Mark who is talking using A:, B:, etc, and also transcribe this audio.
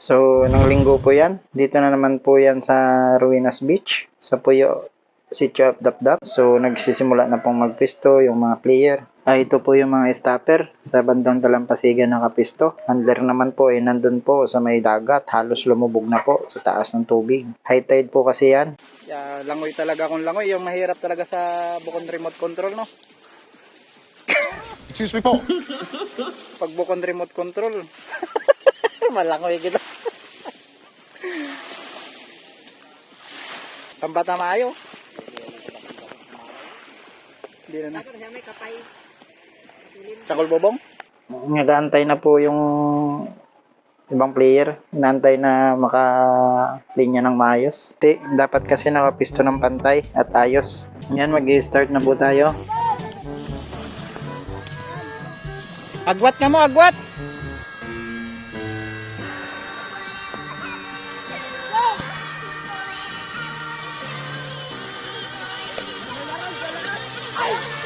A: So, nung linggo po yan. Dito na naman po yan sa Ruinas Beach, sa Puyo, City of Dapdap. So, nagsisimula na pong magpisto yung mga player. Ito po yung mga stopper sa bandang Dalampasigan nakapisto. Handler naman po nandun po sa may dagat. Halos lumubog na po sa taas ng tubig. High tide po kasi yan. Langoy talaga kung langoy. Yung mahirap talaga sa bukon remote control, no?
B: Excuse me po.
A: Pag bukon remote control. Malangoy kita. Sambata maayo. Hindi na na. Sakol bobong? Nag-aantay na po yung ibang player. Inaantay na makalinya ng maayos. Dapat kasi nakapisto ng pantay at ayos. Yan, mag-i-start na po tayo. Agwat ka mo, agwat! Ay!